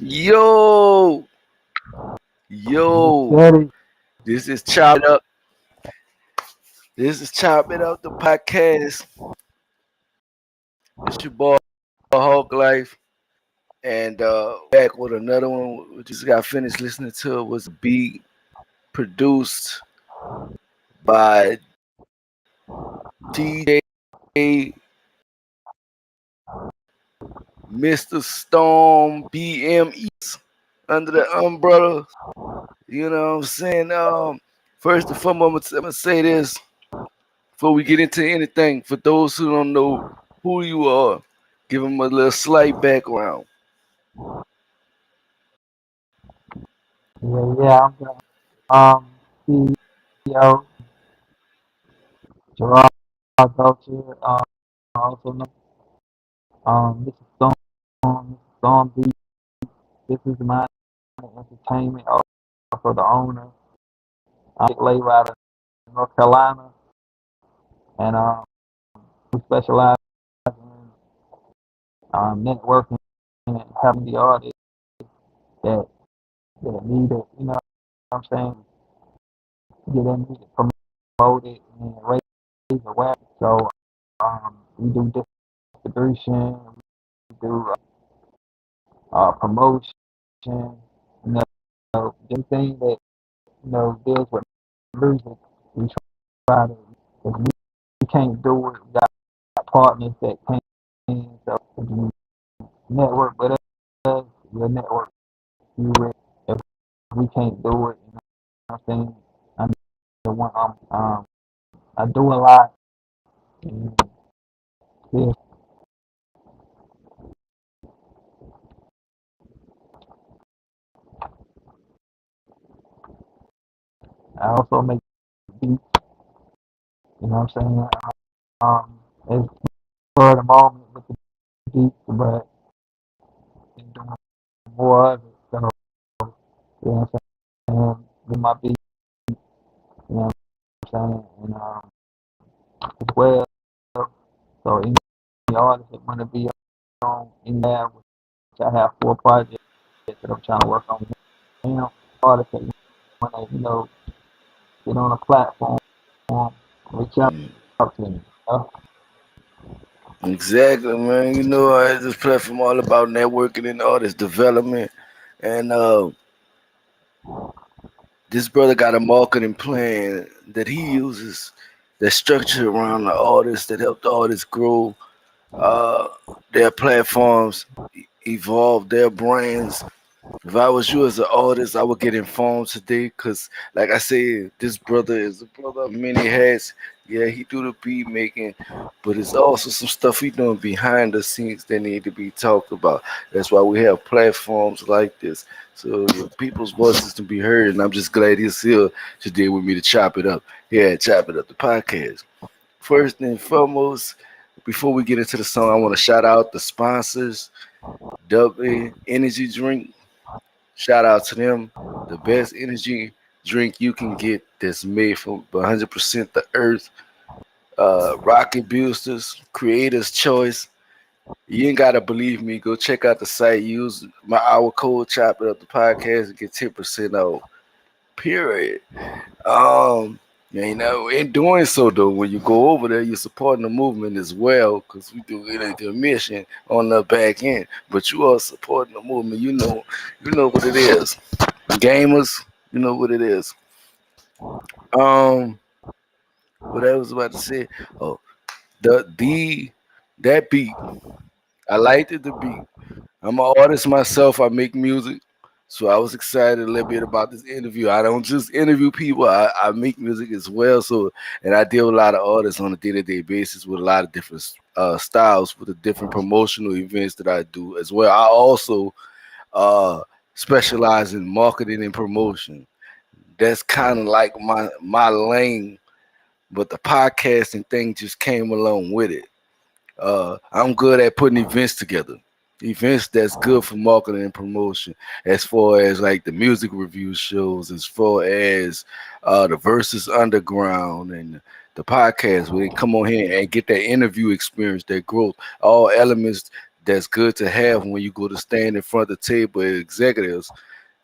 Yo, Let's yo, get it. this is Chop It Up. This is Chop It Up, the podcast. It's your boy, Hawk Life. And back with another one. We just got finished listening to. It was a beat produced by DJ Mr5storm BMEs under the umbrella. You know what I'm saying? First and foremost, I'm gonna say this before we get into anything. For those who don't know who you are, give them a little slight background. Yeah, I'm the CEO, Gerard Dolce, also known Mr. Storm, Mr. Storm B. This is my entertainment, also the owner. I'm a label out of North Carolina, and we specialize in networking and helping the artists that that need it. You know what I'm saying? Get their music promoted and raise awareness. So we do distribution, we do promotion, you anything that deals with music. We try to. If we can't do it, we got partners that can. So if you network with us, we'll network you with. If we can't do it, you know what I'm saying? I'm the one. I do a lot. And yeah, I also make beats. You know what I'm saying? It's for the moment with the beats, but I'm doing more of it. So you know what I'm saying? With my beats, you know what I'm saying? And as well, so any artists that want to be on in there, which I have 4 projects that I'm trying to work on now. Artists that want to, get on a platform, reach Mm. out to me. Exactly, man. This platform all about networking and artist development. And this brother got a marketing plan that he uses that's structured around the artists that help the artists grow uh, their platforms, evolve their brands. If I was you as an artist, I would get informed today because, like I said, this brother is a brother of many hats. Yeah, he do the beat making, but it's also some stuff he doing behind the scenes that need to be talked about. That's why we have platforms like this, so people's voices can be heard. And I'm just glad he's here today with me to chop it up. Yeah, chop it up the podcast. First and foremost, before we get into the song, I want to shout out the sponsors. W Energy Drink. Shout out to them. The best energy drink you can get that's made from 100% the earth. Rocket Boosters, Creator's Choice. You ain't gotta believe me. Go check out the site. Use my our code Chop It Up the podcast and get 10% off. Period. Um, in doing so though, when you go over there, you're supporting the movement as well, because we do it at the mission on the back end. But you are supporting the movement. You know what it is. Gamers, you know what it is. Um, what I was about to say. Oh, the that beat. I liked it. The beat. I'm an artist myself. I make music. So I was excited a little bit about this interview. I don't just interview people. I make music as well. So and I deal with a lot of artists on a day-to-day basis with a lot of different styles with the different promotional events that I do as well. I also uh, specialize in marketing and promotion. That's kind of like my lane, but the podcasting thing just came along with it. I'm good at putting events together. Events that's good for marketing and promotion, as far as like the music review shows, as far as the Versus Underground and the podcast, where they come on here and get that interview experience, that growth, all elements that's good to have when you go to stand in front of the table as executives.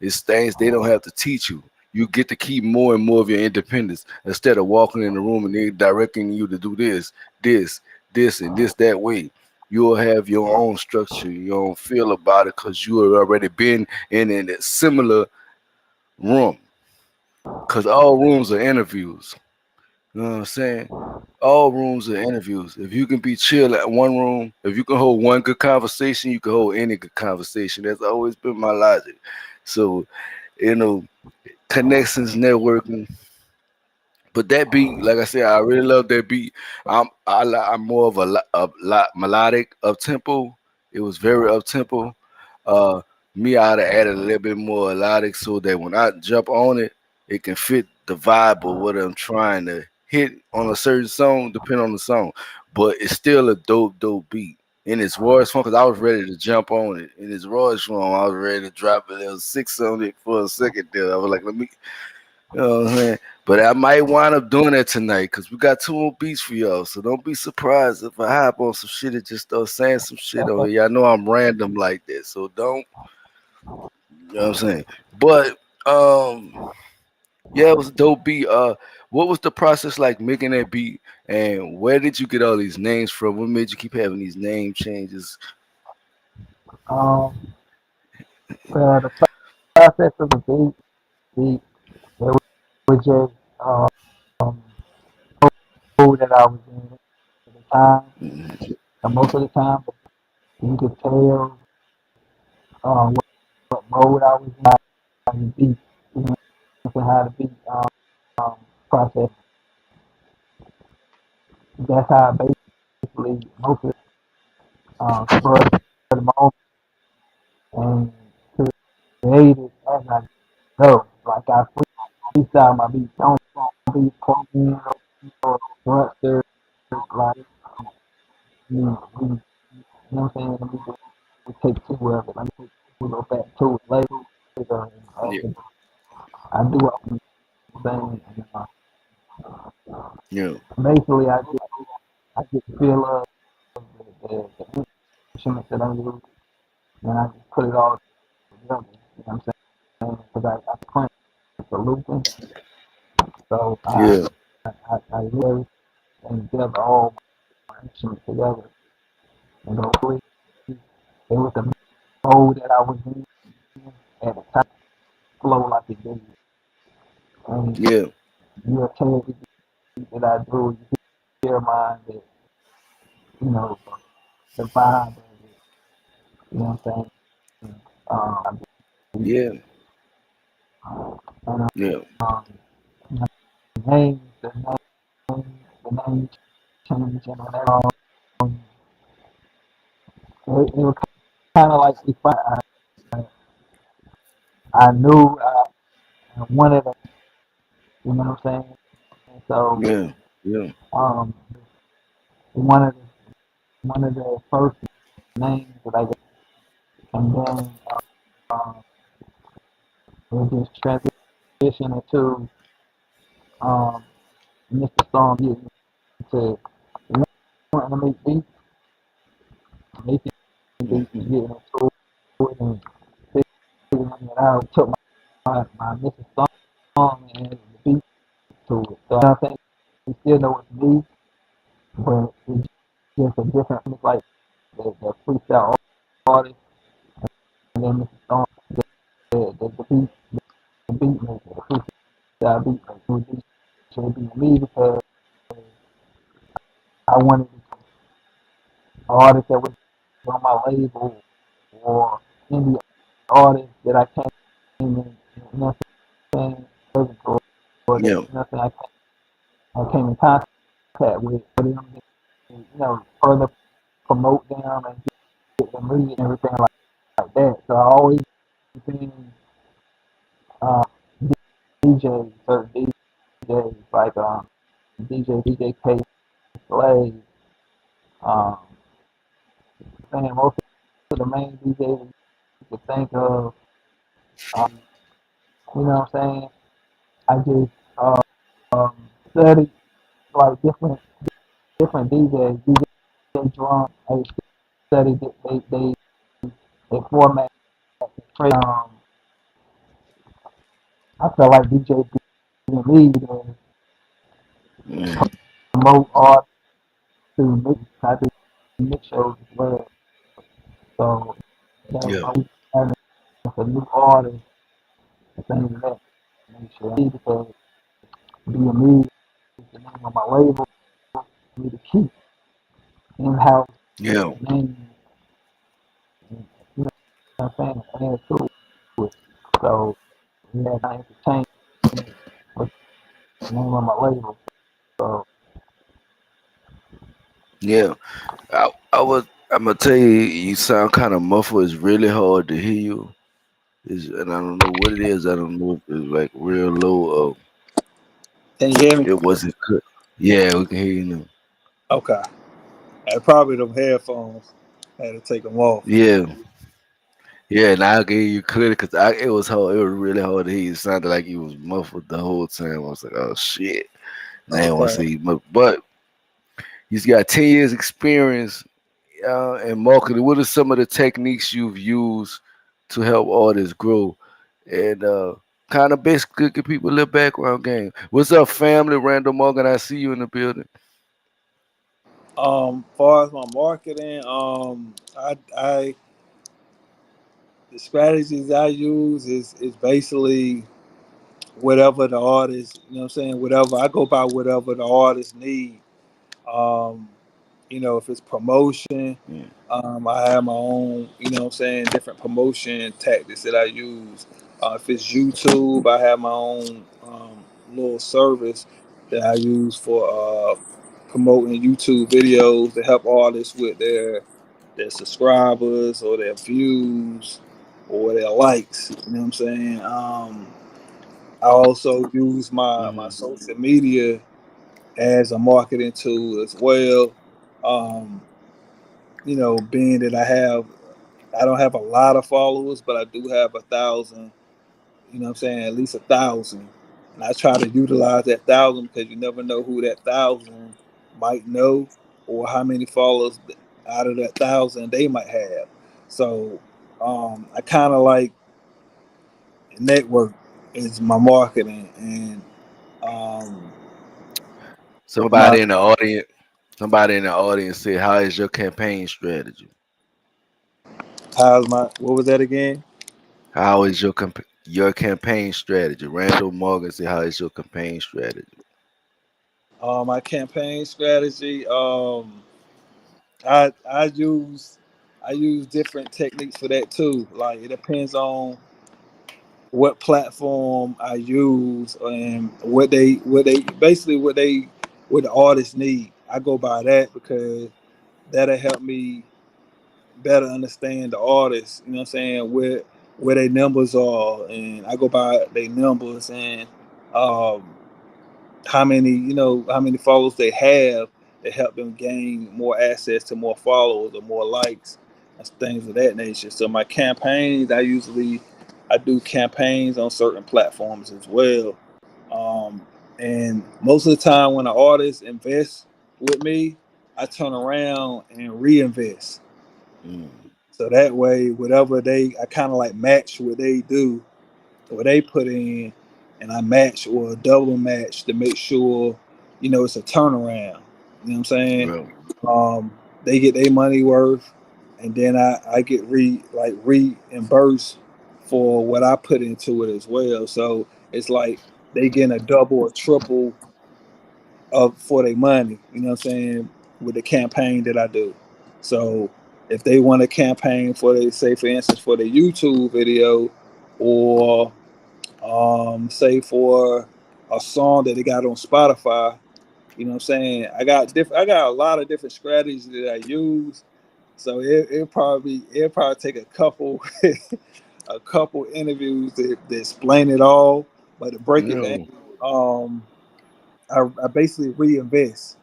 It's things they don't have to teach you. You get to keep more and more of your independence instead of walking in the room and they directing you to do this, and this that way. You'll have your own structure, your own feel about it because you have already been in a similar room. Because all rooms are interviews. You know what I'm saying? All rooms are interviews. If you can be chill at one room, if you can hold one good conversation, you can hold any good conversation. That's always been my logic. So, you know, connections, networking. But that beat, like I said, I really love that beat. I'm more of a lot melodic up tempo. It was very up tempo. Uh, Me, I'd have added a little bit more melodic so that when I jump on it, it can fit the vibe of what I'm trying to hit on a certain song, depending on the song. But it's still a dope beat. In its rawest form, because I was ready to jump on it. In its rawest form, I was ready to drop a little six on it for a second there. I was like, let me, you know what I'm saying? But I might wind up doing that tonight because we got two more beats for y'all. So don't be surprised if I hop on some shit and just start saying some shit on here. Y'all know I'm random like that. So don't, you know what I'm saying? But yeah, it was a dope beat. What was the process like making that beat and where did you get all these names from? What made you keep having these name changes? Um, the process of the beat, it was just mode that I was in at the time. Mhm. And most of the time, you could tell what mode I was in, how the beat, you know, how the beat process. That's how I basically most of spur the moment and create it as I go. Like I freestyle my beats, don't be clean or structured. Like we, you know what I'm saying? We take two of it. Let me go back to it later. Yeah, And I do what I'm saying. And, yeah, basically, I get the feel of the instruments that I use, and I just put it all together. You know what I'm saying? Because I print the looping, so yeah, I do everything together, all my instruments together, and go free. It was the mode that I was in at the time, flow like it did. And yeah, you'll tell every beat that I do, you hear mine that, you know, the vibe of it, you know what I'm saying? yeah, And yeah, um, the name, the name change and whatever. Um, it was kind of like if I knew I wanted to, you know what I'm saying? So yeah, yeah, um, one of the first names that I got, and then um, it just transitioned into um, Mr. Storm getting to wanting to make beats, making mm, beats, and getting into it, and figuring it out. Took my Mr. Storm and added the beat to it. So I think we still know it's me, but it's just a different. It's like the freestyle artist, and then Mr. Storm, the beat maker, the freestyle beat maker. It should be me because I wanted an artist that was on my label or indie artist that I came in, you know what I'm saying, or that, yeah, you know what I'm saying, I came in contact with for them to, you know, further promote them and get them read and everything like that. So I always been uh, DJ, certain DJs like DJ K Slade, um, saying most of the main DJs you could think of, you know what I'm saying? I just studied like different DJs, DJ drum, study they format trade. I feel like DJ being lead and Mm. promote art to mix. I do mix shows as well. So that's Yeah, why we having a new artist and things of that nature. I need to be a lead the name of my label. I need to keep in-house yeah, name. You know what I'm saying? Add to it. So yeah, I entertain with the name of my label. So yeah. I was. I'm gonna tell you, you sound kind of muffled. It's really hard to hear you. And I don't know what it is. I don't know if it's like real low. Can you hear me? It wasn't cut. Yeah, we can hear you now. Okay. And probably them headphones. Had to take them off. Yeah, yeah. Now I can hear you clearly because it was hard. It was really hard to hear you. It sounded like you was muffled the whole time. I was like, oh shit. And I didn't want to Okay. say you muffled. But he's got 10 years experience in marketing. What are some of the techniques you've used to help artists grow? And kind of basically give people a little background game. What's up, family? Randall Morgan, I see you in the building. Far as my marketing, I the strategies I use is basically whatever the artist, you know what I'm saying, whatever I go by whatever the artist need. Um, if it's promotion, Mm, I have my own, what I'm saying, different promotion tactics that I use. If it's YouTube, I have my own little service that I use for promoting YouTube videos to help artists with their subscribers or their views or their likes. You know what I'm saying? I also use my mhm, social media as a marketing tool as well. Um, being that I don't have a lot of followers, but I do have 1,000. You know what I'm saying? At least 1,000, and I try to utilize that 1,000 because you never know who that 1,000 might know or how many followers out of that 1,000 they might have. So I kind of like network is my marketing and um, my Somebody in the audience, somebody in the audience said, "How is your campaign strategy? how's my what was that again? How is your campaign strategy?" Randall Morgan said, "How is your campaign strategy?" My campaign strategy. I use different techniques for that too. Like it depends on what platform I use and what the artists need. I go by that because that'll help me better understand the artist. You know what I'm saying? Where their numbers are, and I go by their numbers and um, how many followers they have to help them gain more access to more followers or more likes and things of that nature. So my campaigns, I do campaigns on certain platforms as well. Um, and most of the time when an artist invests with me, I turn around and reinvest. Mm, So that way, I kind of like match what they do, what they put in, and I match or double match to make sure, it's a turnaround. You know what I'm saying? well, Um, they get their money worth, and then I get reimbursed for what I put into it as well. So it's like they getting a double or triple of for their money. You know what I'm saying? With the campaign that I do. So if they want a campaign for say for instance for the YouTube video, or say for a song that they got on Spotify. You know what I'm saying? I got a lot of different strategies that I use. So it'll probably take a couple a couple interviews to explain it all, but to break it down, no. um, I basically reinvest.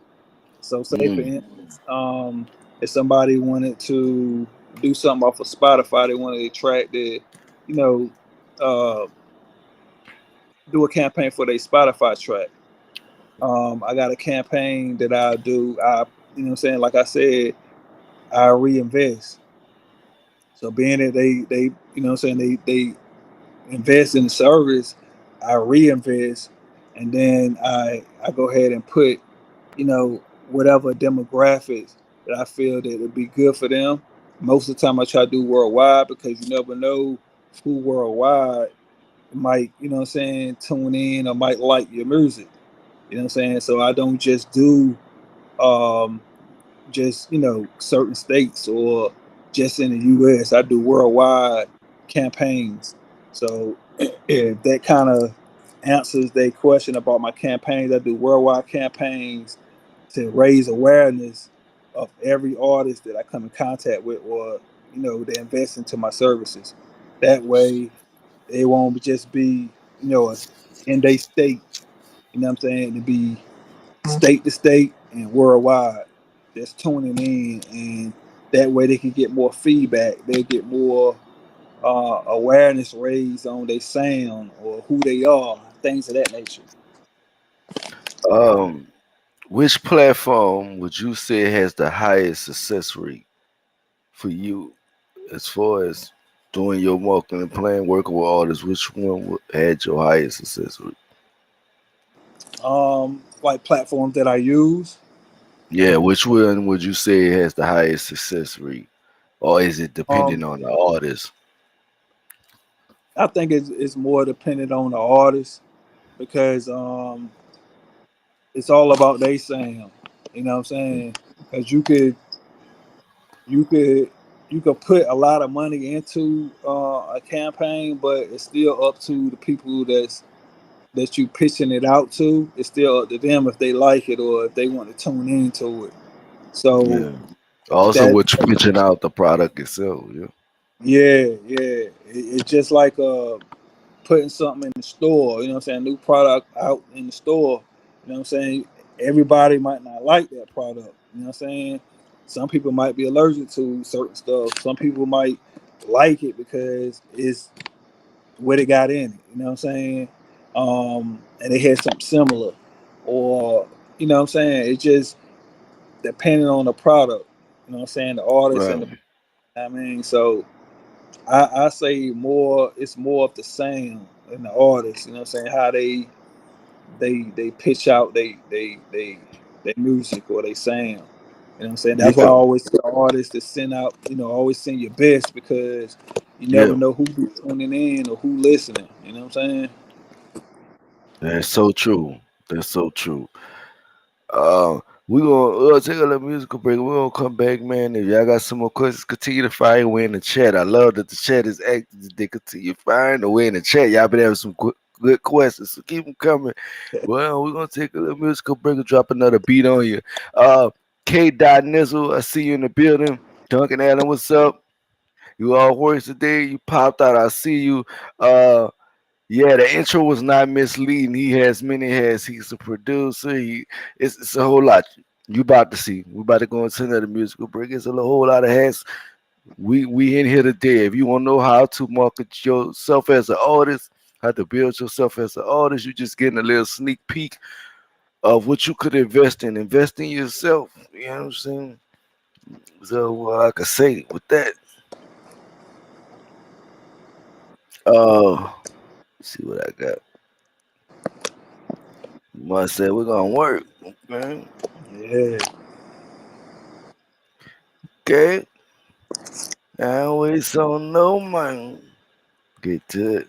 So say for Mm, instance, if somebody wanted to do something off of Spotify, they wanted to track you know, uh, do a campaign for their Spotify track. I got a campaign that I do. You know what I'm saying? Like I said, I reinvest. So being that they you know what I'm saying, they invest in the service, I reinvest, and then I go ahead and put, you know, whatever demographics that I feel that would be good for them. Most of the time I try to do worldwide because you never know who worldwide might, you know what I'm saying, tune in or might like your music. You know what I'm saying? So I don't just do um just, you know, certain states or just in the US. I do worldwide campaigns. So if that kind of answers their question about my campaigns, I do worldwide campaigns to raise awareness of every artist that I come in contact with, or you know, they invest into my services. That way it won't just be, you know, in their state, you know what I'm saying, to be state to state and worldwide that's tuning in, and that way they can get more feedback, they get more awareness raised on their sound or who they are, things of that nature. Um, which platform would you say has the highest success rate for you as far as doing your marketing plan, working with artists? Which one had your highest success rate? Like platforms that I use. Yeah, which one would you say has the highest success rate, or is it um depending on the artist? I think it's more dependent on the artist because it's all about they sound, you know what I'm saying, because you could you could put a lot of money into a campaign, but it's still up to the people that you pitching it out to. It's still up to them if they like it or if they want to tune into it. So Yeah. Also, that what you pitching out the product itself. Yeah. it's just like putting something in the store. You know what I'm saying? New product out in the store. You know what I'm saying? Everybody might not like that product. You know what I'm saying? Some people might be allergic to certain stuff. Some people might like it because it's what it got in it. You know what I'm saying? And it had something similar, or you know what I'm saying? It just depending on the product. You know what I'm saying? The artist and the, Right. I mean, so I say more. It's more of the sound and the artist. You know what I'm saying? How they pitch out they music or they sound. You know what I'm saying? That's why I Yeah. always tell artists to send out. You know, always send your best because you never Yeah. know who be tuning in or who listening. You know what I'm saying? That's so true. That's so true. We gonna take a little musical break. We're gonna come back, man. If y'all got some more questions, continue to fire away in the chat. I love that the chat is active. They continue firing away in the chat. Y'all been having some good questions, so keep them coming. Well, we're gonna take a little musical break and drop another beat on you. Uh, K. Nizzle, I see you in the building. Duncan Allen, what's up? You all works today. You popped out. I see you. Uh, yeah, the intro was not misleading. He has many hats. He's a producer. It's a whole lot. You about to see. We about to go into another musical break. It's a whole lot of hats. We in here today. If you want to know how to market yourself as an artist, how to build yourself as an artist, you just getting a little sneak peek of what you could invest in. Invest in yourself. You know what I'm saying? So what I could say with that. Let's see what I got. I said we're gonna work. Okay. Yeah. Okay. I wait on no man. Get to it.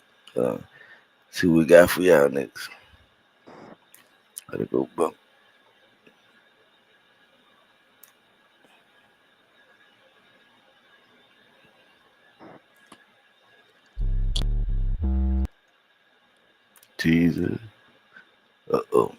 See what we got for y'all next. Let it go bump. Teaser. Uh-oh.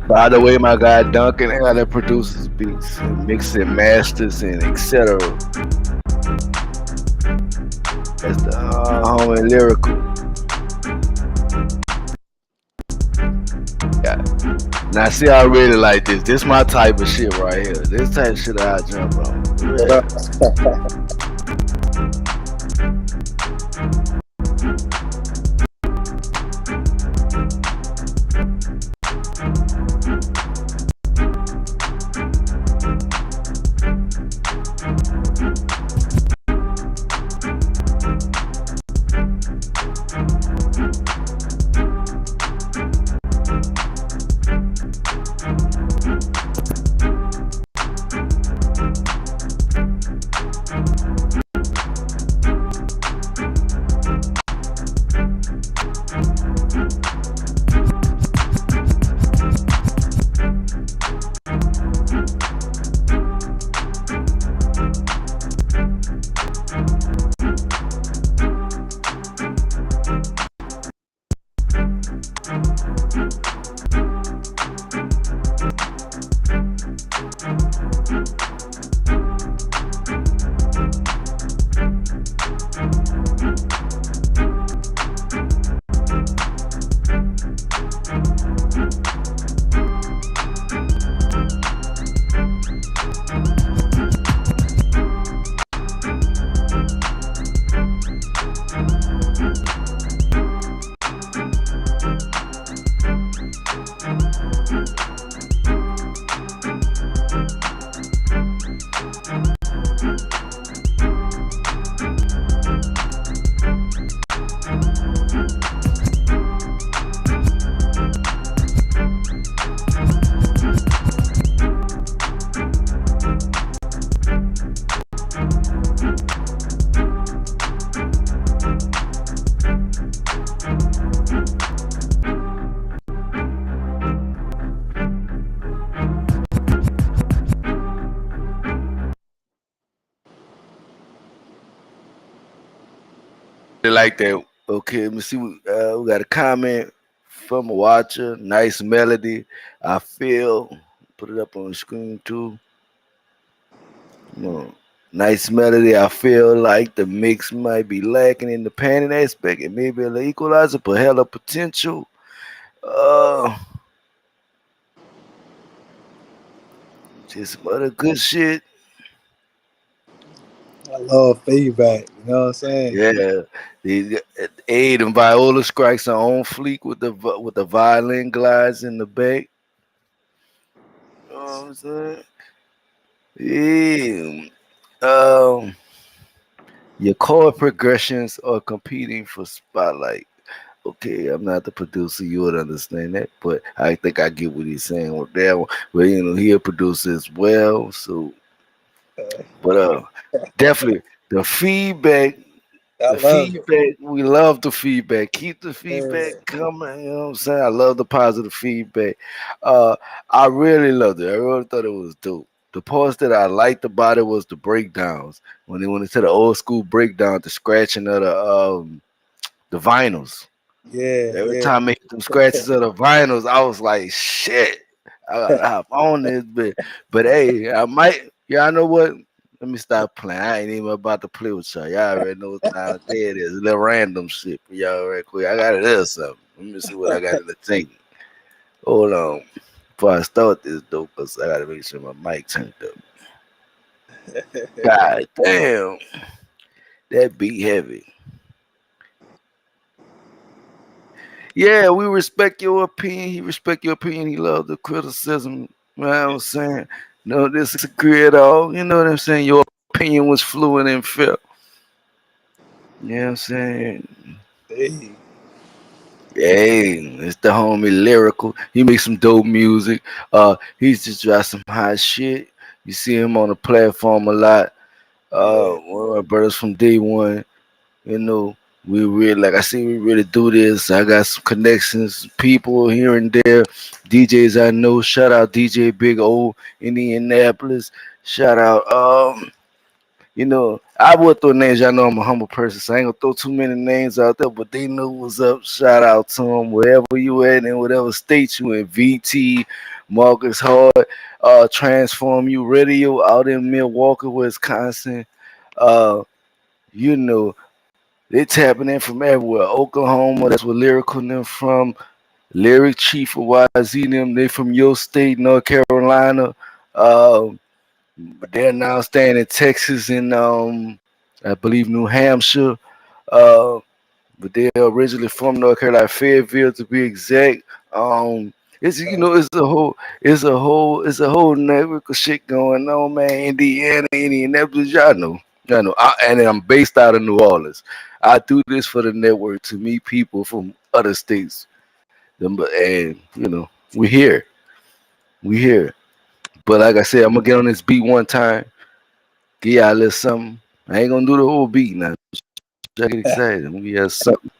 By the way, my guy Duncan Allen produces beats and mixing masters and etc. That's the homie lyrical. Now, see, I really like this. This my type of shit right here. This type of shit I jump on. What Yeah. up? They like that. Okay, let me see. We got a comment from a watcher. Nice melody. I feel. Put it up on the screen too. No. Nice melody. I feel like the mix might be lacking in the panning aspect. It may be an equalizer, but hella potential. Uh, just some other good shit. I love feedback. You know what I'm saying? Yeah, the Aid and Viola strikes on fleek with the violin glides in the back. You know what I'm saying? Yeah. Um, your chord progressions are competing for spotlight. Okay, I'm not the producer, you would understand that, but I think I get what he's saying with that one. Well, he a producer as well, so Uh, but definitely the feedback. I The love it. feedback, we love the feedback. Keep the feedback Yeah, coming. You know what I'm saying? I love the positive feedback. Uh, I really loved it. I really thought it was dope. The parts that I liked about it was the breakdowns. When they went into the old school breakdown, the scratching of the vinyls. yeah, Every yeah, time I hit them scratches of the vinyls, I was like, shit, I gotta hop on this bit. But hey, I might, y'all know what? Let me stop playing. I ain't even about to play with y'all. Y'all already know what time of day it is. A little random shit for y'all right quick. I got it there something. Let me see what I got in the tank. Hold on. Before I start this dope, cause I gotta make sure my mic turned up. God damn, that beat heavy. Yeah, we respect your opinion. He respect your opinion. He love the criticism. You know what I'm saying? No disagree at all. You know what I'm saying? Your opinion was fluent and fair. You know what I'm saying? hey, Hey, it's the homie lyrical. He makes some dope music. He's just dropped some hot shit. You see him on the platform a lot. yeah, One of my brothers from day one. You know, we really, like I see, we really do this. I got some connections, people here and there, DJs I know. Shout out DJ Big O in Indianapolis. Shout out, I would throw names. Y'all know I'm a humble person, so I ain't gonna throw too many names out there, but they know what's up. Shout out to them wherever you at in whatever state you in. VT, Marcus Hard, Transform You Radio out in Milwaukee, Wisconsin. Uh, you know, they tapping in from everywhere. Oklahoma, that's where Lyrical and them from. Lyric Chief of YZ them. They from your state, North Carolina. Um, but they're now staying in Texas and I believe New Hampshire. Uh, but they're originally from North Carolina, Fayetteville to be exact. Um, it's it's a whole network of shit going on, man. Indiana, Indianapolis, y'all know. And I'm based out of New Orleans. I do this for the network to meet people from other states. And we here. But like I said, I'm gonna get on this beat one time, give y'all a little something. I ain't gonna do the whole beat now. I get excited. I'm gonna give y'all something.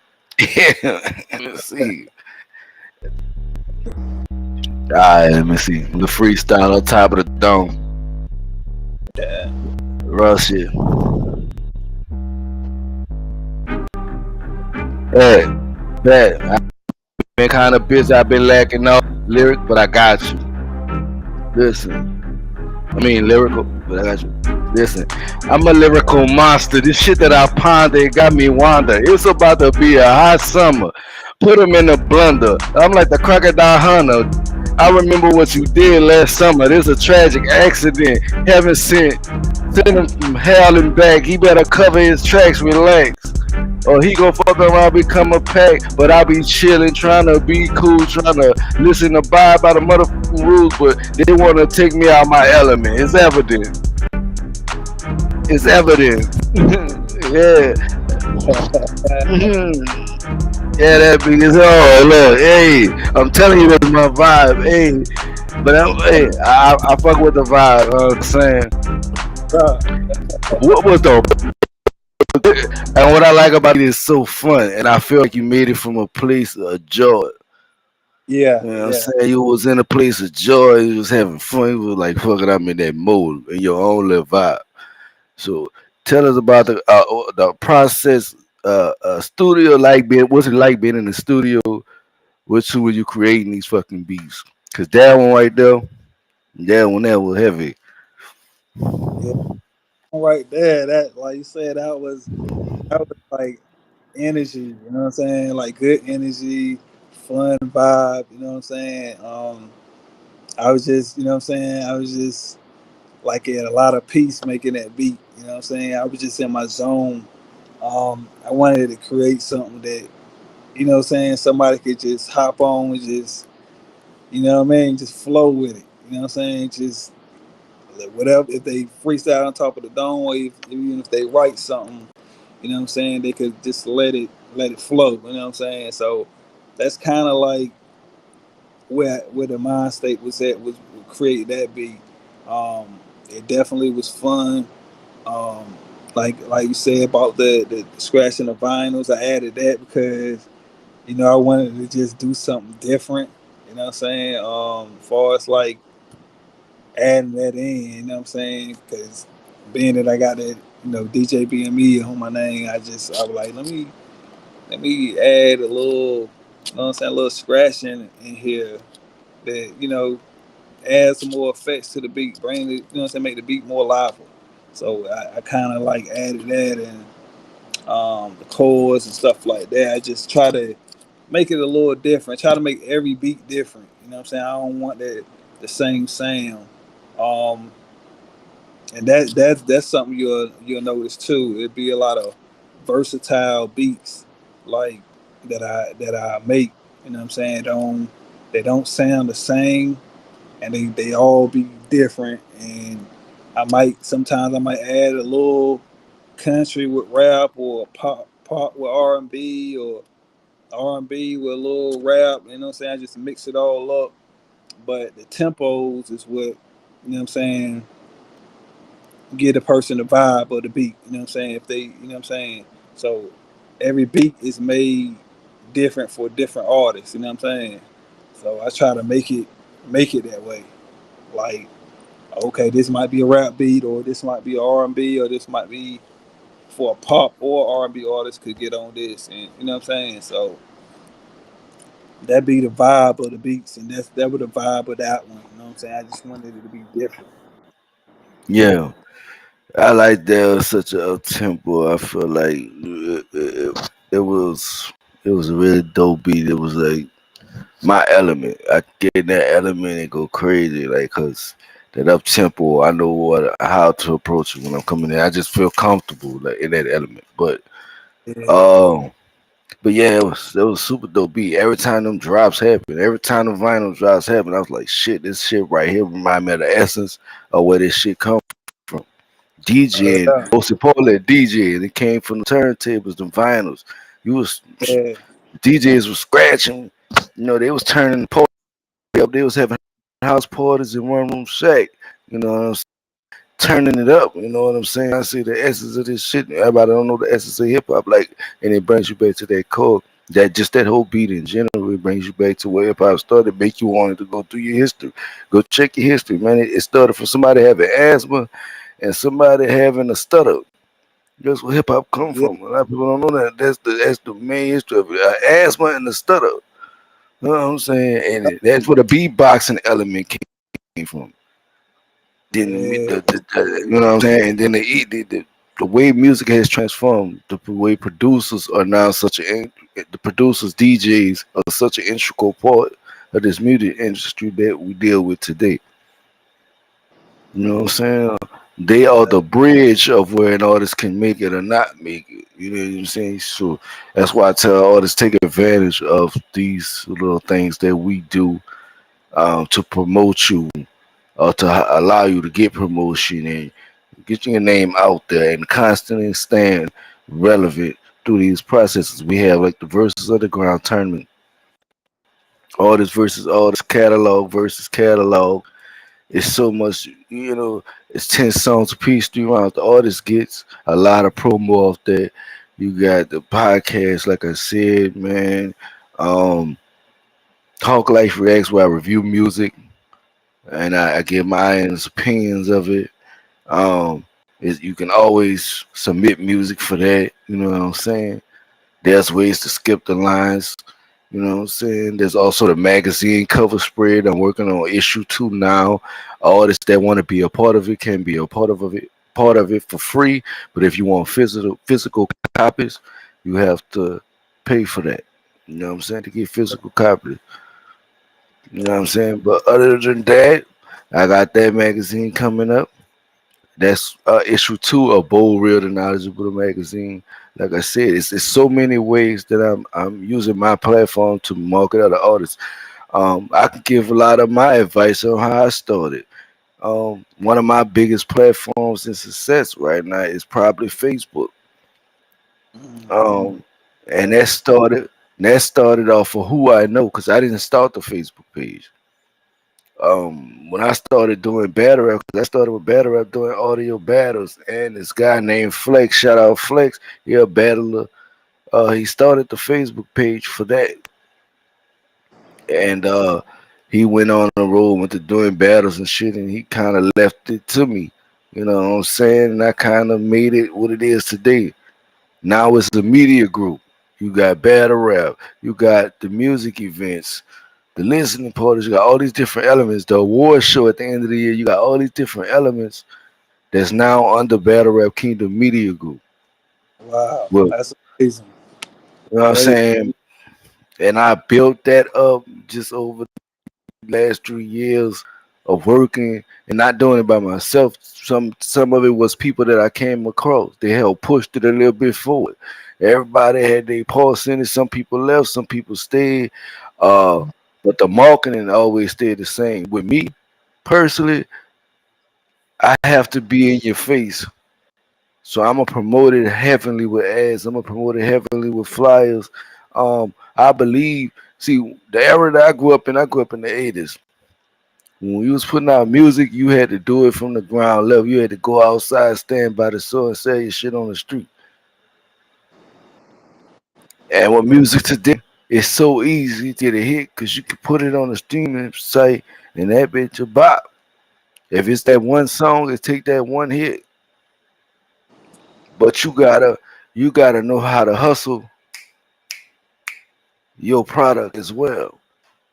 Let's see. Alright, let me see. The freestyle on top of the dome. Yeah. Raw shit. Hey, bet. I've been kind of busy. I've been lacking off lyric, but I got you. Listen. I mean lyrical, but I got you. Listen, I'm a lyrical monster. This shit that I ponder, it got me wander. It's about to be a hot summer. Put 'em in the blender. I'm like the crocodile hunter. I remember what you did last summer. There's a tragic accident. Heaven sent him from hell and back. He better cover his tracks, relax. Or he gon' fuck around, become a pack. But I be chillin', trying to be cool, trying to listen to abide by the motherfucking rules. But they wanna take me out my element. It's evident. It's evident. Yeah. Yeah, that beat is look, hey, I'm telling you that's my vibe, hey. But I fuck with the vibe, you know what I'm saying? Bruh. What was the and what I like about it is so fun and I feel like you made it from a place of joy. Yeah, You know what I'm yeah, saying? You was in a place of joy, you was having fun, you was like fucking I'm in that mode in your own little vibe. So tell us about the process studio like being what's it like being in the studio with you when you creating these fucking beats? Cause that one right there, that one there was heavy. yeah. Right there, that like you said, that was like energy. You know what I'm saying? Like good energy, fun vibe. You know what I'm saying? I was just, you know what I'm saying? I was just like in a lot of peace making that beat. You know what I'm saying? I was just in my zone. I wanted to create something that, you know what I'm saying, somebody could just hop on and just, you know what I mean, just flow with it. You know what I'm saying? Just like, whatever, if they freestyle on top of the dome, or even if they write something, you know what I'm saying, they could just let it flow. You know what I'm saying? So that's kind of like where the mind state was at, was create that beat. It definitely was fun. Um, like you said about the scratching the vinyls, I added that because I wanted to just do something different. You know what I'm saying? As far as like adding that in, you know what I'm saying? Because being that I got that, DJ BME on my name, I was like, let me add a little, you know what I'm saying, a little scratching in here that, add some more effects to the beat, bring the, what I'm saying, make the beat more lively. So I kind of like added that and the chords and stuff like that. I just try to make it a little different. Try to make every beat different. You know what I'm saying? I don't want the same sound. Um, and that's something you'll notice too. It'd be a lot of versatile beats like that I make. You know what I'm saying? They don't sound the same, and they all be different. And sometimes I might add a little country with rap, or pop with R&B, or R&B with a little rap. You know what I'm saying? I just mix it all up. But the tempos is what, what I'm saying, give the person the vibe of the beat. You know what I'm saying? If they, what I'm saying. So every beat is made different for different artists. You know what I'm saying? So I try to make it that way. Like, okay, this might be a rap beat, or this might be R&B, or this might be for a pop or R&B artist could get on this, and you know what I'm saying. So that be the vibe of the beats, and that was the vibe of that one. You know what I'm saying? I just wanted it to be different. Yeah. I like that was such a up tempo. I feel like it was a really dope beat. It was like my element. I get in that element and go crazy, like, cause that up tempo. I know what how to approach it when I'm coming in. I just feel comfortable like in that element. Yeah, Um, but yeah, it was super dope beat. Every time them drops happen, every time the vinyl drops happen, I was like, shit, this shit right here remind me of the essence of where this shit come from. DJing, yeah, most importantly, DJing. It came from the turntables, the vinyls. You was yeah, DJs was scratching. They was turning the party up. They was having house parties in one room shack. You know what I'm saying? Turning it up. You know what I'm saying? I see the essence of this shit. Everybody don't know the essence of hip hop, like, and it brings you back to that core. That whole beat in general, it brings you back to where hip hop started. Make you want to go through your history. Go check your history, man. It started from somebody having asthma and somebody having a stutter. That's where hip hop come yeah, from. A lot of people don't know that. That's the main history of it. Asthma and the stutter. You know what I'm saying? And that's where the beatboxing element came from. Then yeah. you know what I'm saying? And then the way music has transformed, the way producers are now the producers, DJs are such an integral part of this music industry that we deal with today. You know what I'm saying? They are the bridge of where an artist can make it or not make it. You know what I'm saying? So that's why I tell artists take advantage of these little things that we do to promote you or to allow you to get promotion and get your name out there and constantly stand relevant through these processes. We have like the Versus Underground tournament, artist versus artist, catalog versus catalog. It's so much, it's 10 songs a piece, 3 rounds. The artist gets a lot of promo off that. You got the podcast, like I said, man. Um, Talk Life Reacts, where I review music and I give my honest opinions of it. Um, you can always submit music for that. You know what I'm saying? There's ways to skip the lines. You know what I'm saying? There's also the magazine cover spread. I'm working on issue 2 now. Artists that want to be a part of it can be a part of it for free. But if you want physical copies, you have to pay for that. You know what I'm saying? To get physical copies. You know what I'm saying? But other than that, I got that magazine coming up. That's issue 2 of Bold, Real, and Knowledgeable magazine. Like I said, it's so many ways that I'm using my platform to market other artists. I can give a lot of my advice on how I started. One of my biggest platforms in success right now is probably Facebook. Mm-hmm. Um, and that started off of who I know because I didn't start the Facebook page. When I started doing battle rap, 'cause I started with battle rap doing audio battles, and this guy named Flex, shout out Flex, he a battler. He started the Facebook page for that, and he went on the road, went to doing battles and shit, and he kind of left it to me. You know what I'm saying? And I kind of made it what it is today. Now it's a media group. You got battle rap, you got the music events, the listening parties, you got all these different elements. The award show at the end of the year, you got all these different elements that's now under Battle Rap Kingdom Media Group. Wow, Well, that's amazing. you know what I'm Great. saying? And I built that up just over the last 3 years of working and not doing it by myself. Some of it was people that I came across. They helped pushed it a little bit forward. Everybody had their pulse in it. Some people left, some people stayed. Uh, but the marketing always stayed the same. With me personally, I have to be in your face. So I'm gonna promote it heavily with ads. I'm gonna promote it heavily with flyers. I believe. See, the era that I grew up in the '80s. When you was putting out music, you had to do it from the ground level. You had to go outside, stand by the store, and sell your shit on the street. And with music today, it's so easy to get a hit because you can put it on the streaming site and that bitch a bop. If it's that one song, it take that one hit. But you gotta know how to hustle your product as well.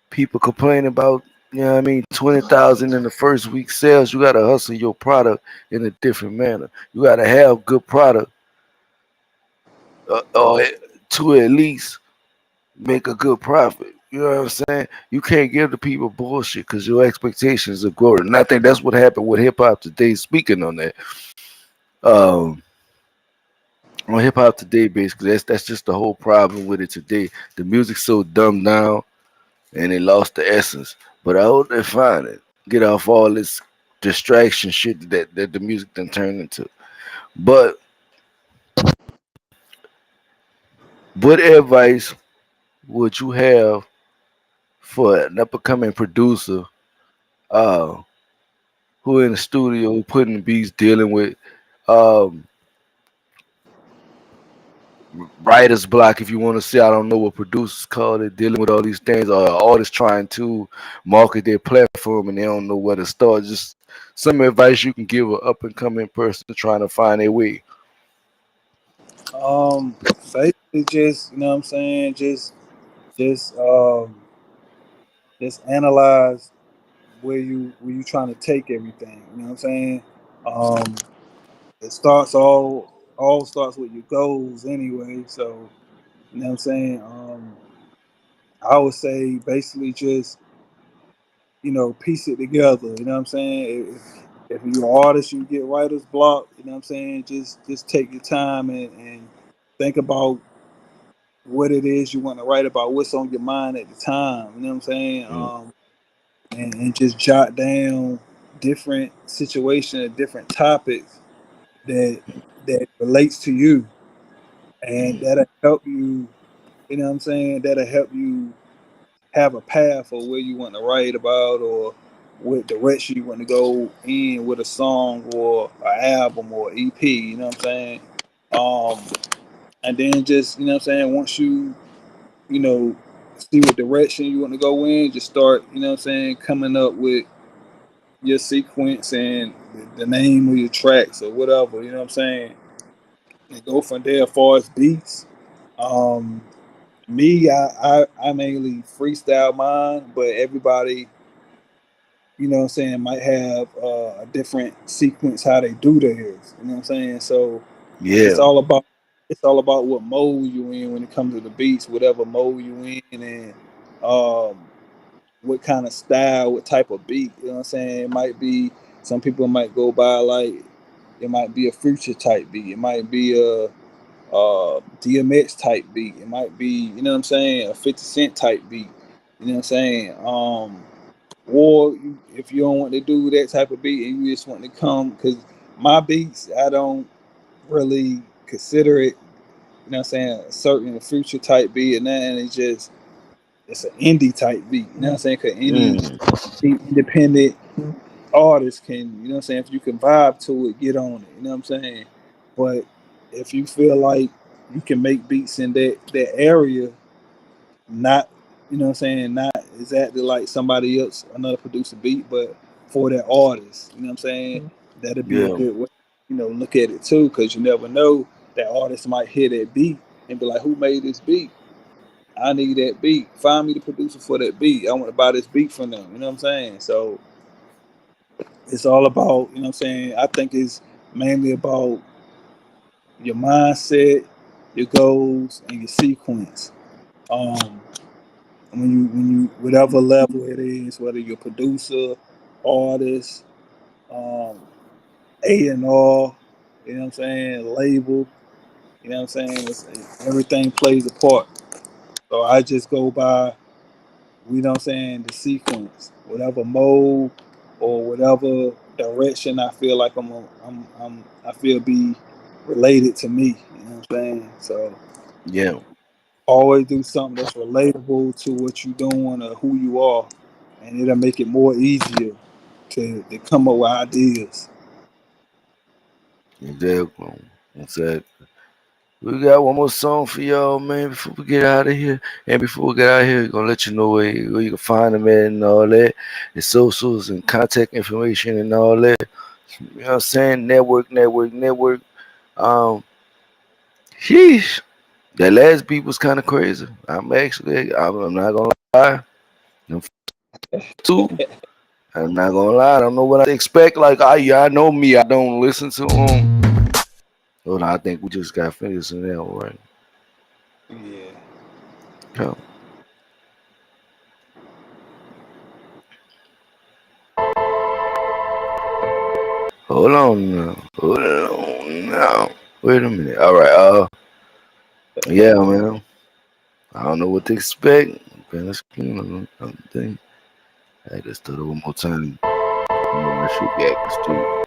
People complain about, 20,000 in the first week sales. You gotta hustle your product in a different manner. You gotta have good product, or to at least make a good profit. You know what I'm saying? You can't give the people bullshit because your expectations are growing. And I think that's what happened with hip hop today. Speaking on that, um, on hip hop today, basically, that's just the whole problem with it today. The music's so dumbed down and it lost the essence. But I hope they find it, get off all this distraction shit that the music done turned into. But what advice would you have for an up and coming producer uh, who in the studio putting beats, dealing with um, writer's block, if you want to say, I don't know what producers call it, dealing with all these things, or artists trying to market their platform and they don't know where to start. Just some advice you can give an up and coming person trying to find their way. Um, Basically, just you know what I'm saying. Just just analyze where you trying to take everything. You know what I'm saying. Um, it starts all starts with your goals anyway. So you know what I'm saying. I would say basically just piece it together. You know what I'm saying. If you're an artist, you get writer's block. You know what I'm saying. Just take your time and think about what it is you want to write about, what's on your mind at the time. You know what I'm saying. Mm, And just jot down different situations, different topics that relates to you, and mm, that'll help you. You know what I'm saying? That'll help you have a path for where you want to write about or what direction you want to go in with a song or an album or EP. You know what I'm saying? Um, and then just you know what I'm saying. Once you know see what direction you want to go in, just start you know what I'm saying coming up with your sequence and the name of your tracks or whatever. You know what I'm saying? And go from there. As far as beats, um, me, I mainly freestyle mine, but everybody, you know what I'm saying, might have a different sequence how they do theirs. You know what I'm saying? So it's yeah, all about what mode you in when it comes to the beats, whatever mode you in, and um, what kind of style, what type of beat. You know what I'm saying? It might be some people might go by like it might be a future type beat. It might be a DMX type beat. It might be, you know what I'm saying, a 50 Cent type beat. You know what I'm saying? If you don't want to do that type of beat and you just want to come, because my beats, I don't really consider it, you know what I'm saying, a certain future type beat and then it's an indie type beat. You know what I'm saying? Because any mm, independent artists can, you know what I'm saying, if you can vibe to it, get on it. You know what I'm saying? But if you feel like you can make beats in that area, not you know what I'm saying, not exactly like somebody else, another producer beat, but for that artist, you know what I'm saying, that'd be a yeah, good way, look at it too, because you never know that artist might hear that beat and be like, who made this beat? I need that beat. Find me the producer for that beat. I want to buy this beat from them. You know what I'm saying? So it's all about, you know what I'm saying? I think it's mainly about your mindset, your goals, and your sequence. Um, when you whatever level it is, whether you're a producer, artist, um, A&R, you know what I'm saying, label, you know what I'm saying? Everything plays a part. So I just go by, you know what I'm saying, the sequence, whatever mode or whatever direction I feel like I feel be related to me. You know what I'm saying? So yeah. always do something that's relatable to what you're doing or who you are, and it'll make it more easier to come up with ideas. Exactly. Exactly. We got one more song for y'all, man, before we get out of here. And before we get out of here, gonna let you know where you can find them at and all that, the socials and contact information and all that. You know what I'm saying? Network, network, network. Um, sheesh. That last beat was kind of crazy. I'm not gonna lie. Them too. I'm not gonna lie. I don't know what I expect. Like, I know me. I don't listen to them. Hold on, I think we just got finished in that one, right? Yeah. Yeah. Hold on now. Hold on now. Wait a minute. All right. Yeah, man. I don't know what to expect. Man, that's cool. I think. Hey, let's start it one more time. That shit backwards too.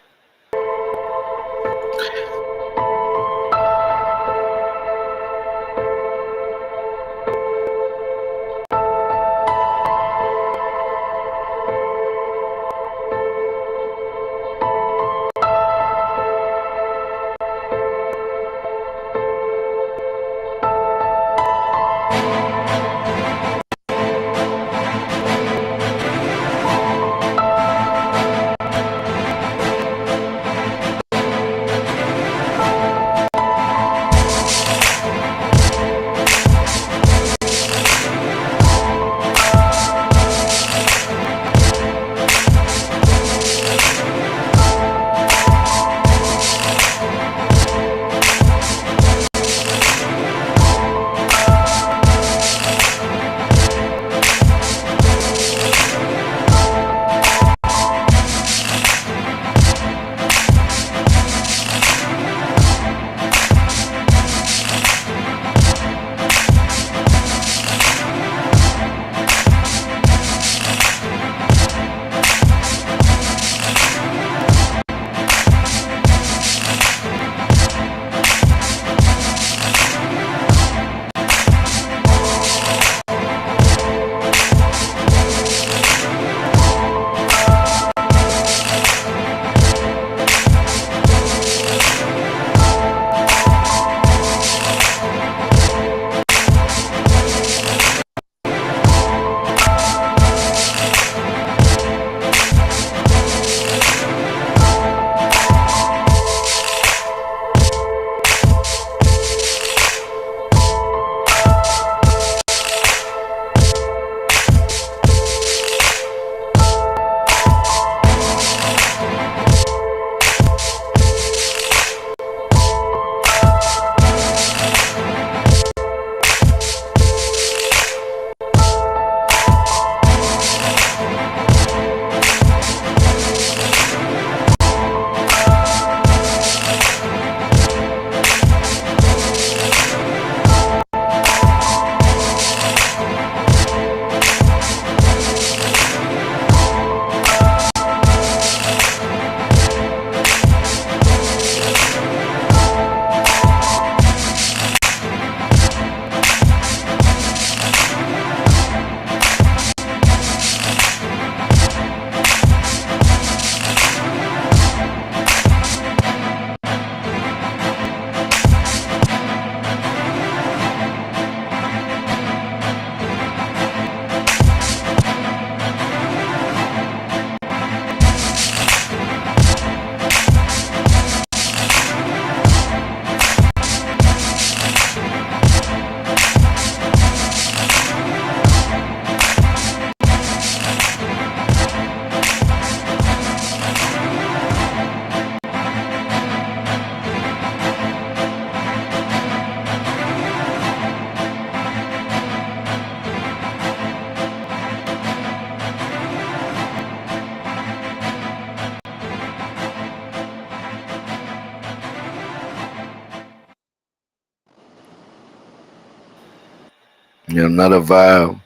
Another vibe.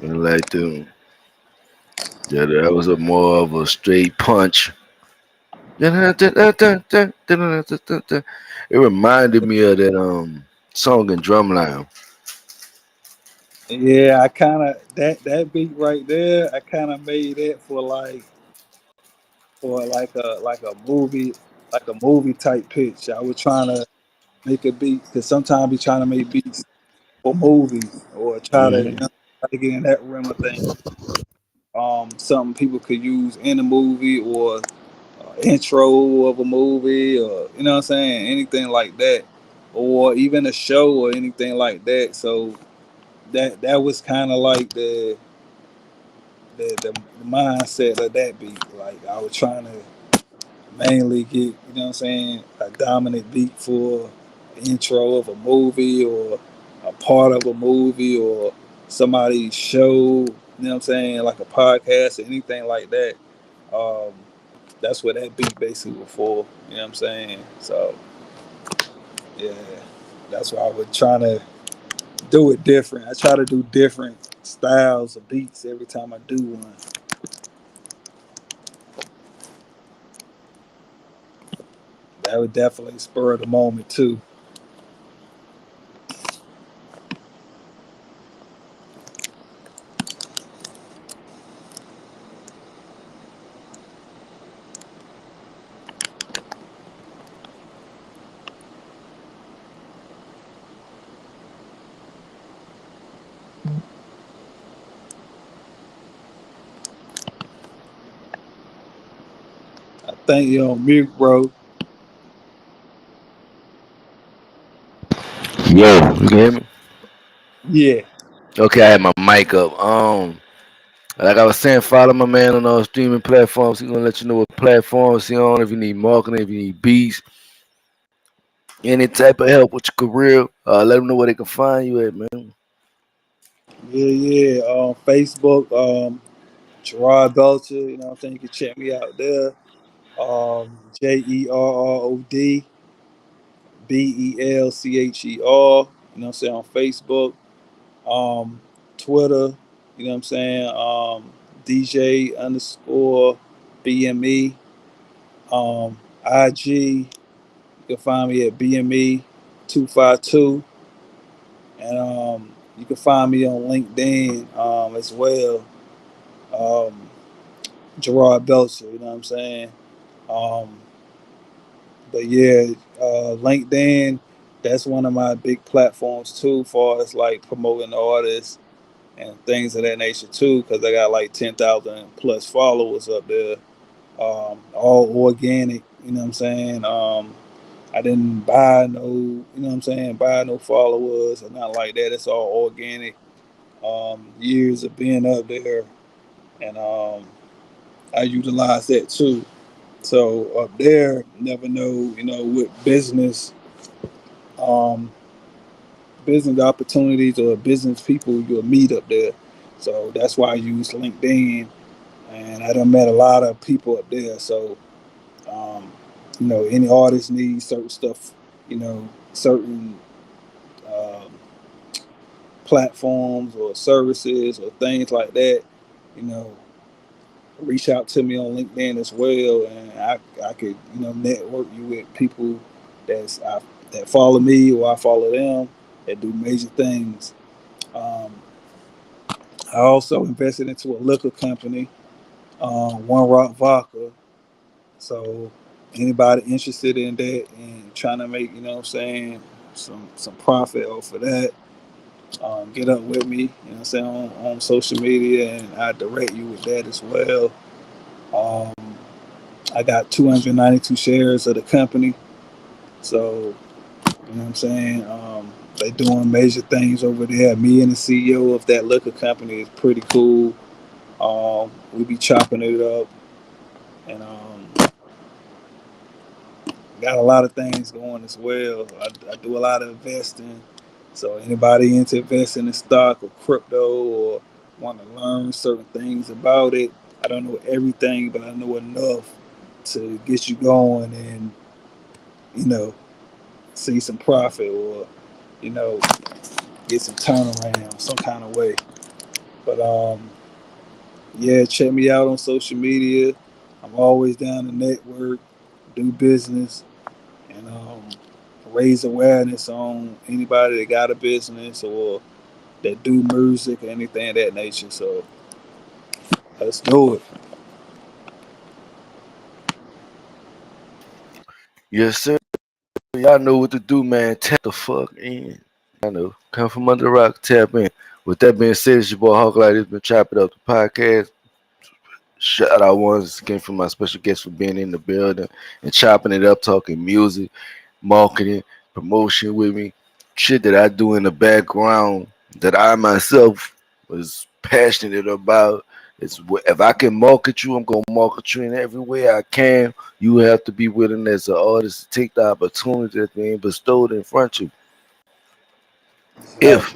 Like to. Yeah, that was a more of a straight punch. It reminded me of that song in Drumline. Yeah, I kind of that beat right there. I kind of made it for like a movie type pitch. I was trying to make a beat because sometimes we trying to make beats for movies or try to Hmm. try to get in that realm of things. Something people could use in a movie or intro of a movie or you know what I'm saying, anything like that, or even a show or anything like that. So that was kind of like the mindset of that beat. Like I was trying to mainly get, you know what I'm saying, a dominant beat for an intro of a movie or a part of a movie or somebody's show, you know what I'm saying, like a podcast or anything like that. Um, That's what that beat basically was for. You know what I'm saying? So yeah, that's why I was trying to do it different. I try to do different styles of beats every time I do one. That would definitely spur the moment too. I think you're on mute, bro. Yo, you can hear me? Yeah, Okay, I had my mic up. Like I was saying, follow my man on all streaming platforms. He's gonna let you know what platforms he on. If you need marketing, if you need beats, any type of help with your career, let them know where they can find you at, man. yeah. Facebook, Gerard Belcher. You know what I'm saying? You can check me out there. JerRoDBelcher. You know what I'm saying? On Facebook, um, Twitter. You know what I'm saying? DJ underscore BME. IG. You can find me at BME 252, and you can find me on LinkedIn as well. Um, Gerard Belcher. You know what I'm saying? Um, but yeah, LinkedIn. That's one of my big platforms too, far as like promoting artists and things of that nature too, because I got like 10,000 plus followers up there, all organic. You know what I'm saying? I didn't buy no, you know what I'm saying, buy no followers or nothing like that. It's all organic. Years of being up there, and I utilize that too. So up there, never know, you know, what um, business opportunities or business people you'll meet up there. So that's why I use LinkedIn, and I done met a lot of people up there. So um, you know, any artist needs certain stuff, you know, certain um, platforms or services or things like that, you know, reach out to me on LinkedIn as well, and I could, you know, network you with people that follow me or I follow them that do major things. Um, I also invested into a liquor company, One Rock Vodka. So anybody interested in that and trying to make, you know what I'm saying, some profit off of that, get up with me, you know what I'm saying, on social media, and I direct you with that as well. Um, I got 292 shares of the company. So, you know what I'm saying? They doing major things over there. Me and the CEO of that liquor company is pretty cool. We be chopping it up, and got a lot of things going as well. I do a lot of investing. So anybody into investing in stock or crypto or want to learn certain things about it, I don't know everything, but I know enough to get you going and, you know, see some profit or, you know, get some turnaround some kind of way. But yeah, check me out on social media. I'm always down to network, do business, and raise awareness on anybody that got a business or that do music or anything of that nature. So let's do it. Yes, sir. Y'all know what to do, man. Tap the fuck in. I know. Come from under the rock, tap in. With that being said, it's your boy Hawk Light. It's been chopping up the podcast. Shout out once again for my special guest for being in the building and chopping it up, talking music, marketing, promotion with me. Shit that I do in the background that I myself was passionate about. If I can market you, I'm gonna market you in every way I can. You have to be willing as an artist to take the opportunity that's being bestowed in front of you. If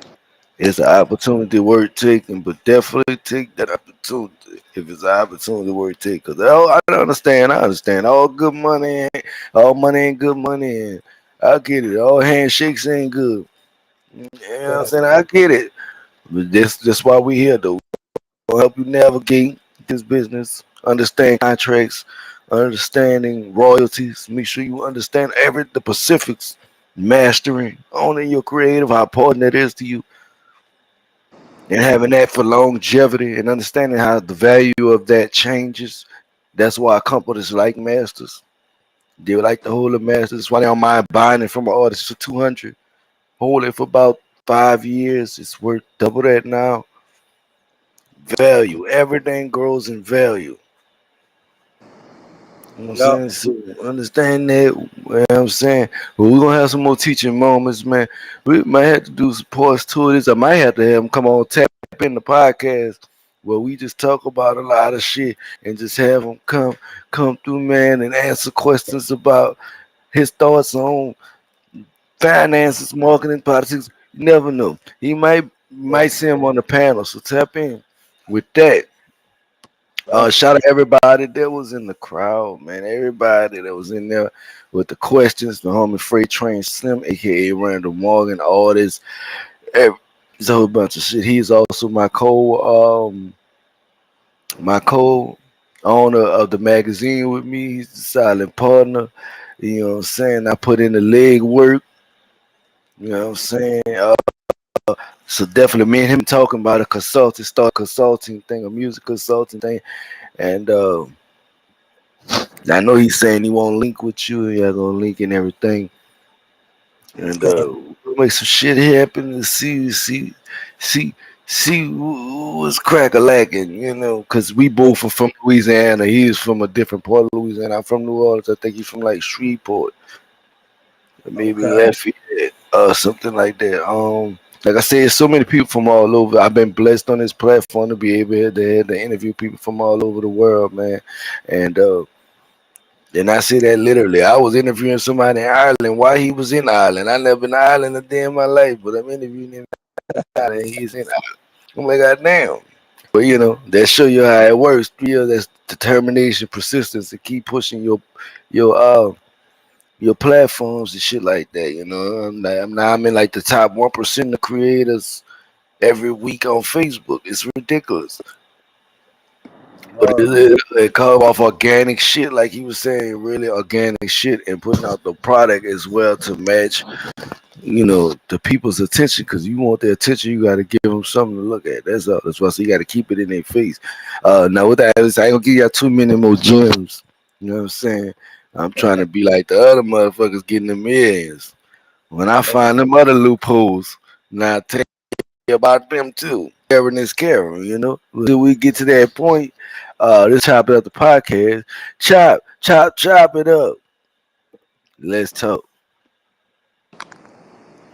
Exactly. It's an opportunity worth taking, but definitely take that opportunity if it's an opportunity worth taking. Cause I understand. All money ain't good money, and I get it. All handshakes ain't good. You know what I'm saying? I get it. But that's why we here though. We'll help you navigate this business, understand contracts, understanding royalties. Make sure you understand every the Pacifics, mastering, owning your creative, how important that is to you, and having that for longevity and understanding how the value of that changes. That's why companies like Masters. They like to hold the Masters. That's why they don't mind buying it from an artist for 200. Hold it for about 5 years. It's worth double that now. Value. Everything grows in value. You know what Yep. I'm saying? So understand that. You know what I'm saying? But we're gonna have some more teaching moments, man. We might have to do some parts to this. I might have to have him come on tap in the podcast where we just talk about a lot of shit and just have him come through, man, and answer questions about his thoughts on finances, marketing, politics. You never know. He might see him on the panel. So tap in with that. Yep. Shout out everybody that was in the crowd, man. Everybody that was in there with the questions. The homie Freight Train Slim, aka Randall Morgan, all this. It's a whole bunch of shit. He's also my co owner of the magazine with me. He's the silent partner. You know what I'm saying? I put in the leg work. You know what I'm saying? So definitely me and him talking about a consulting thing, a music consulting thing. And I know he's saying he won't link with you. He ain't gonna link and everything, and we'll make some shit happen and see, see what's crack a lacking. You know, because we both are from Louisiana. He's from a different part of Louisiana. I'm from New Orleans. I think he's from like Shreveport, or maybe Okay. Lafayette, or something like that. Like I said, so many people from all over. I've been blessed on this platform to be able to interview people from all over the world, man, and and I say that literally. I was interviewing somebody in Ireland while he was in Ireland. I never been to Ireland a day in my life, but I'm interviewing him in Ireland. He's in Ireland. I'm like, God damn. But you know, that show you how it works. 3 years, that's determination, persistence to keep pushing your your platforms and shit like that. You know, I'm in like the top 1% of creators every week on Facebook. It's ridiculous. But Word. it come off organic shit, like he was saying, really organic shit, and putting out the product as well to match, the people's attention. Because you want their attention, you got to give them something to look at. That's all. That's why. So you got to keep it in their face. Now with that, I ain't gonna give y'all too many more gems. You know what I'm saying? I'm trying to be like the other motherfuckers getting the millions. When I find them other loopholes, now I tell you about them too. Karen is Karen, Until we get to that point, let's chop it up the podcast. Chop it up. Let's talk.